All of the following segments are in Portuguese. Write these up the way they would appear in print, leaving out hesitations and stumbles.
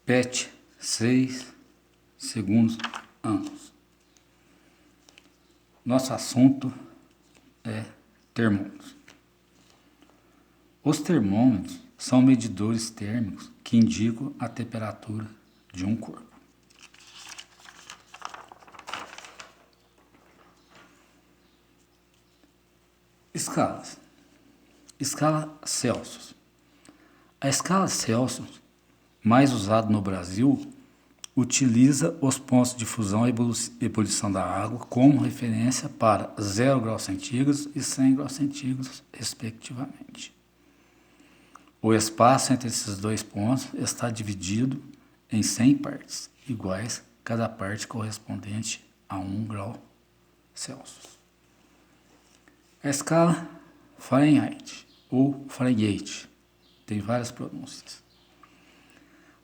PET 6 segundos anos. Nosso assunto é termômetros. Os termômetros são medidores térmicos que indicam a temperatura de um corpo. Escalas. Escala Celsius. A escala Celsius, mais usada no Brasil, utiliza os pontos de fusão e ebulição da água como referência para 0 graus centígrados e 100 graus centígrados, respectivamente. O espaço entre esses dois pontos está dividido em 100 partes, iguais, cada parte correspondente a 1 grau Celsius. A escala Fahrenheit ou Fahrenheit tem várias pronúncias.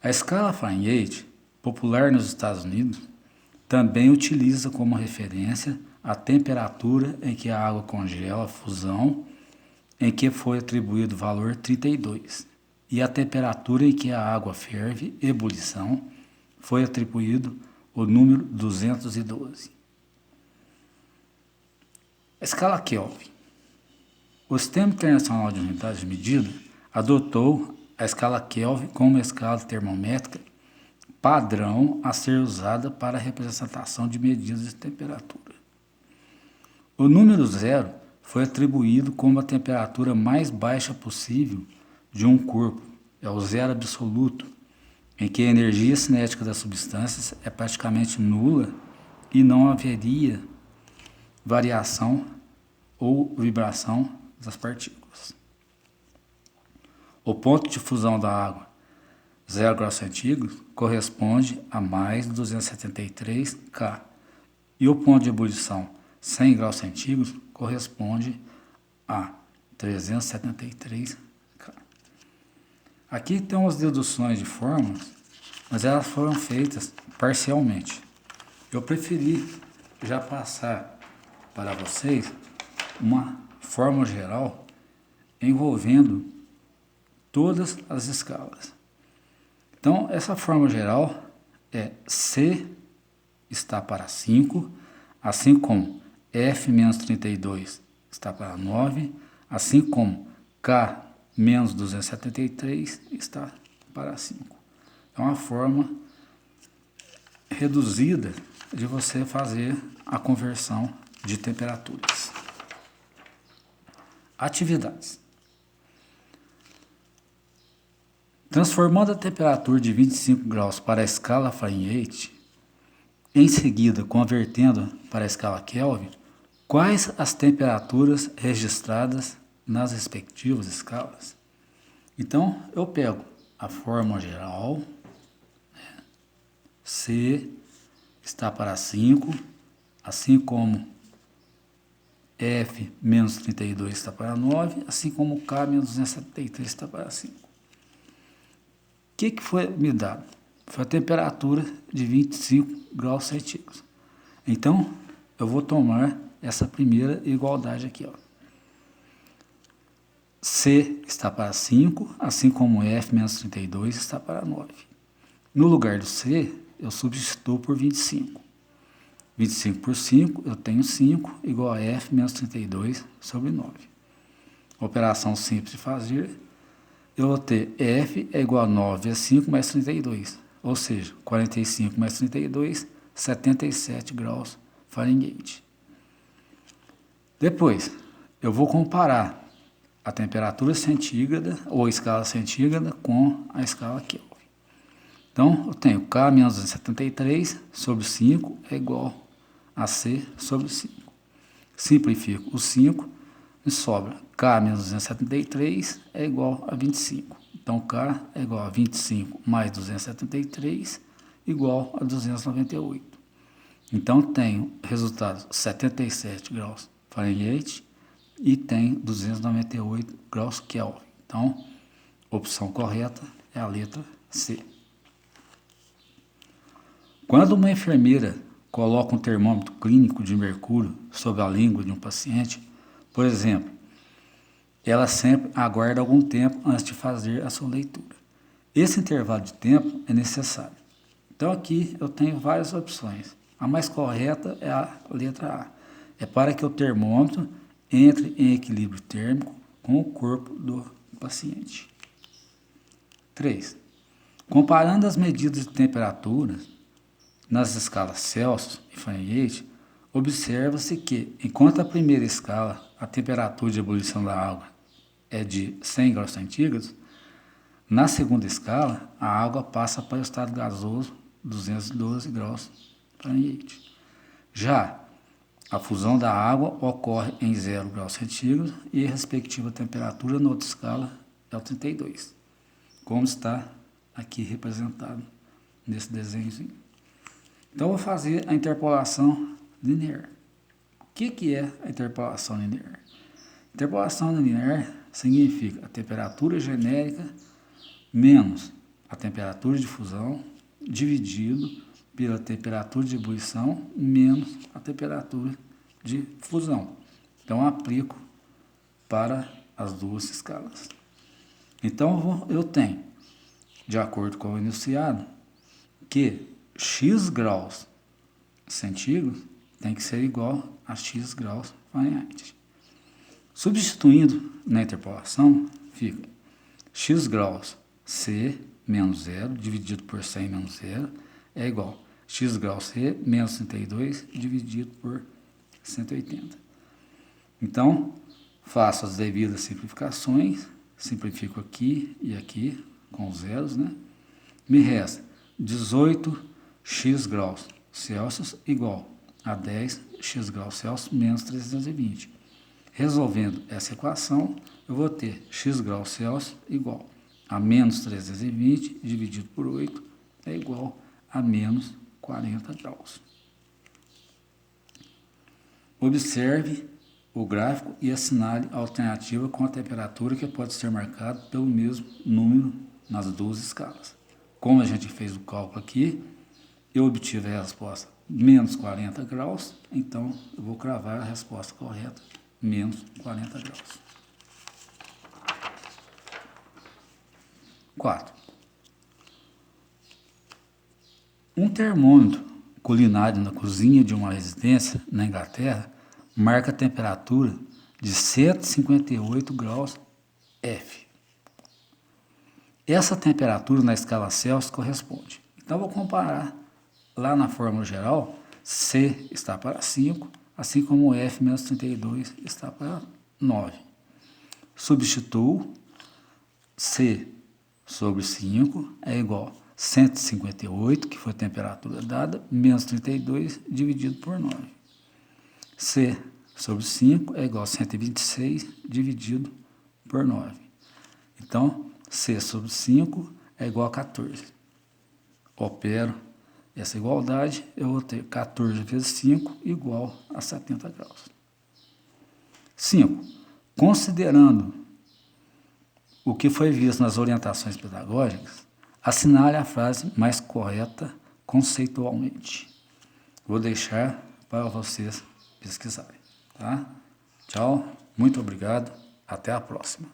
A escala Fahrenheit, popular nos Estados Unidos, também utiliza como referência a temperatura em que a água congela a fusão, em que foi atribuído o valor 32, e a temperatura em que a água ferve, ebulição, foi atribuído o número 212. A escala Kelvin. O Sistema Internacional de Unidades de Medida adotou a escala Kelvin como escala termométrica padrão a ser usada para a representação de medidas de temperatura. O número 0 foi atribuído como a temperatura mais baixa possível de um corpo, é o zero absoluto, em que a energia cinética das substâncias é praticamente nula e não haveria variação ou vibração das partículas. O ponto de fusão da água, 0 graus centígrados, corresponde a mais 273 K, e o ponto de ebulição, 100 graus centígrados, corresponde a 373 K. Aqui tem umas deduções de fórmulas, mas elas foram feitas parcialmente. Eu preferi já passar para vocês uma fórmula geral envolvendo todas as escalas. Então, essa fórmula geral é C está para 5, assim como F menos 32 está para 9, assim como K menos 273 está para 5. É uma forma reduzida de você fazer a conversão de temperaturas. Atividades. Transformando a temperatura de 25 graus para a escala Fahrenheit, em seguida convertendo para a escala Kelvin, quais as temperaturas registradas nas respectivas escalas? Então, eu pego a fórmula geral, C está para 5, assim como F menos 32 está para 9, assim como K menos 273 está para 5. O que foi me dado? Foi a temperatura de 25 graus centígrados. Então, eu vou tomar essa primeira igualdade aqui, ó. C está para 5, assim como F menos 32 está para 9. No lugar do C, eu substituo por 25. 25 por 5, eu tenho 5, igual a F menos 32 sobre 9. Operação simples de fazer, eu vou ter F é igual a 9 vezes 5 mais 32, ou seja, 45 mais 32, 77 graus Fahrenheit. Depois, eu vou comparar a temperatura centígrada, ou a escala centígrada, com a escala Kelvin. Então, eu tenho K menos 273 sobre 5 é igual a C sobre 5. Simplifico o 5 e sobra K menos 273 é igual a 25. Então, K é igual a 25 mais 273 igual a 298. Então, tenho resultado 77 graus Fahrenheit e tenho 298 graus Kelvin. Então, a opção correta é a letra C. Quando uma enfermeira coloca um termômetro clínico de mercúrio sobre a língua de um paciente, por exemplo, ela sempre aguarda algum tempo antes de fazer a sua leitura. Esse intervalo de tempo é necessário. Então aqui eu tenho várias opções. A mais correta é a letra A. É para que o termômetro entre em equilíbrio térmico com o corpo do paciente. 3. Comparando as medidas de temperatura nas escalas Celsius e Fahrenheit, observa-se que, enquanto a primeira escala, a temperatura de ebulição da água é de 100 graus centígrados, na segunda escala, a água passa para o estado gasoso 212 graus Fahrenheit. Já a fusão da água ocorre em 0 graus centígrados e a respectiva temperatura na outra escala é o 32, como está aqui representado nesse desenhozinho. Então, eu vou fazer a interpolação linear. O que é a interpolação linear? Interpolação linear significa a temperatura genérica menos a temperatura de fusão dividido pela temperatura de ebulição menos a temperatura de fusão. Então, aplico para as duas escalas. Então, eu tenho, de acordo com o enunciado, que x graus centígrados tem que ser igual a x graus Fahrenheit. Substituindo na interpolação, fica x graus C menos 0 dividido por 100 menos 0 é igual a x graus C menos 32 dividido por 180. Então, faço as devidas simplificações, simplifico aqui e aqui com os zeros, né? Me resta 18x graus Celsius igual a 10x graus Celsius menos 320. Resolvendo essa equação, eu vou ter x graus Celsius igual a menos 320 dividido por 8 é igual a menos 40 graus. Observe o gráfico e assinale a alternativa com a temperatura que pode ser marcada pelo mesmo número nas duas escalas. Como a gente fez o cálculo aqui, eu obtive a resposta menos 40 graus, então eu vou cravar a resposta correta, menos 40 graus. 4. Um termômetro culinário na cozinha de uma residência na Inglaterra marca a temperatura de 158 graus F. Essa temperatura na escala Celsius corresponde. Então, vou comparar lá na fórmula geral, C está para 5, assim como F menos 32 está para 9. Substituo C sobre 5 é igual a 158, que foi a temperatura dada, menos 32 dividido por 9. C sobre 5 é igual a 126 dividido por 9. Então, C sobre 5 é igual a 14. Opero essa igualdade, eu vou ter 14 vezes 5 igual a 70 graus. 5. Considerando o que foi visto nas orientações pedagógicas, assinale a frase mais correta conceitualmente. Vou deixar para vocês pesquisarem. Tá? Tchau, muito obrigado, até a próxima.